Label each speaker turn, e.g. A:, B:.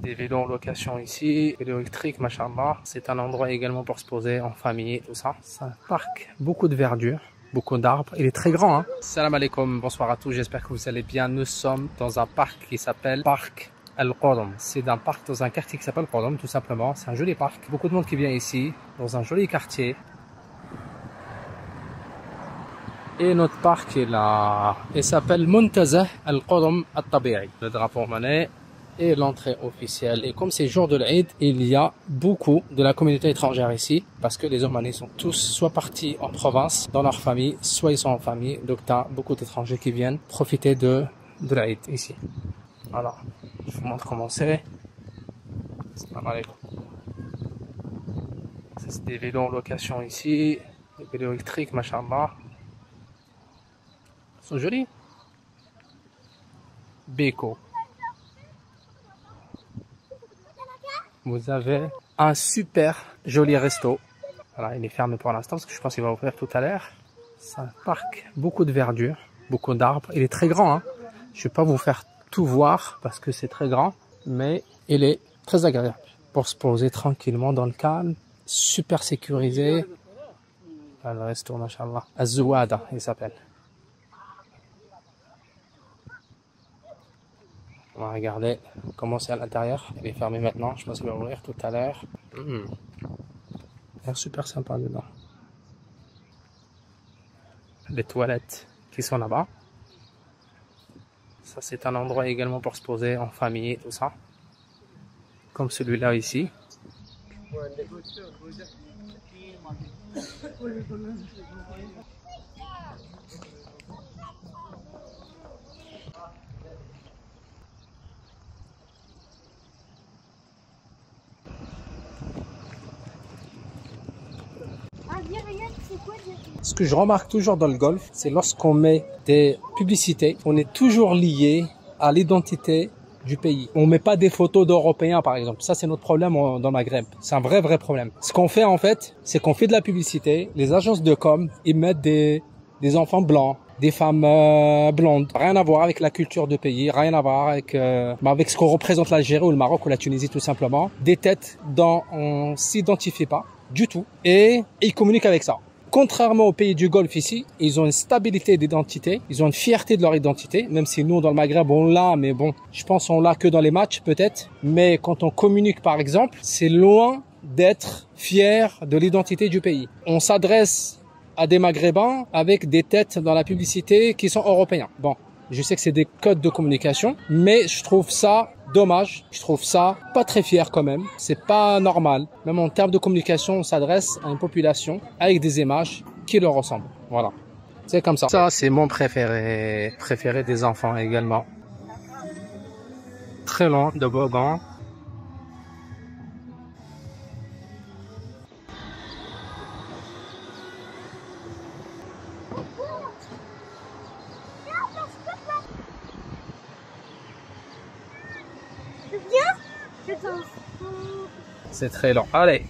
A: des vélos en location ici, vélos électriques, machallah. C'est un endroit également pour se poser en famille, tout ça. C'est un parc, beaucoup de verdure, beaucoup d'arbres. Il est très grand, hein. Salam alaikum, bonsoir à tous, j'espère que vous allez bien. Nous sommes dans un parc qui s'appelle Parc Al-Qadam. C'est un parc dans un quartier qui s'appelle Qadam, tout simplement. C'est un joli parc. Beaucoup de monde qui vient ici, dans un joli quartier. Et notre parc est là. Il s'appelle Muntazah Al-Qadam Al-Tabi'i. Le drapeau omanais et l'entrée officielle. Et comme c'est jour de l'Aïd, il y a beaucoup de la communauté étrangère ici. Parce que les Omanais sont tous soit partis en province, dans leur famille, soit ils sont en famille. Donc tu as beaucoup d'étrangers qui viennent profiter de l'Aïd ici. Voilà. Je vous montre comment c'est. C'est des vélos en location ici. Des vélos électriques, machallah. Ils sont jolis. Beko. Vous avez un super joli resto. Voilà, il est fermé pour l'instant parce que je pense qu'il va ouvrir tout à l'heure. C'est un parc, beaucoup de verdure, beaucoup d'arbres. Il est très grand, hein. Je ne vais pas vous faire tout voir parce que c'est très grand, mais il est très agréable pour se poser tranquillement dans le calme, super sécurisé. Voilà, le resto, machallah. Az-Zouada, il s'appelle. On va regarder comment c'est à l'intérieur. Il est fermé maintenant, je pense qu'il va ouvrir tout à l'heure. C'est super sympa dedans. Les toilettes qui sont là-bas. Ça, c'est un endroit également pour se poser en famille, tout ça. Comme celui-là ici. Ce que je remarque toujours dans le golf, c'est lorsqu'on met des publicités, on est toujours lié à l'identité du pays. On met pas des photos d'Européens, par exemple. Ça, c'est notre problème dans le Maghreb. C'est un vrai problème. Ce qu'on fait, en fait, c'est qu'on fait de la publicité. Les agences de com, ils mettent des enfants blancs, des femmes blondes. Rien à voir avec la culture du pays, rien à voir avec ce qu'on représente l'Algérie ou le Maroc ou la Tunisie, tout simplement. Des têtes dont on s'identifie pas du tout. Et ils communiquent avec ça. Contrairement aux pays du Golfe ici, ils ont une stabilité d'identité, ils ont une fierté de leur identité, même si nous dans le Maghreb on l'a, mais bon, je pense on l'a que dans les matchs peut-être. Mais quand on communique par exemple, c'est loin d'être fier de l'identité du pays. On s'adresse à des Maghrébins avec des têtes dans la publicité qui sont européens. Bon, je sais que c'est des codes de communication, mais je trouve ça dommage. Je trouve ça pas très fier quand même. C'est pas normal. Même en termes de communication, on s'adresse à une population avec des images qui leur ressemblent. Voilà. C'est comme ça. Ça, c'est mon préféré. Préféré des enfants également. Très long, de toboggan. C'est très long. Allez.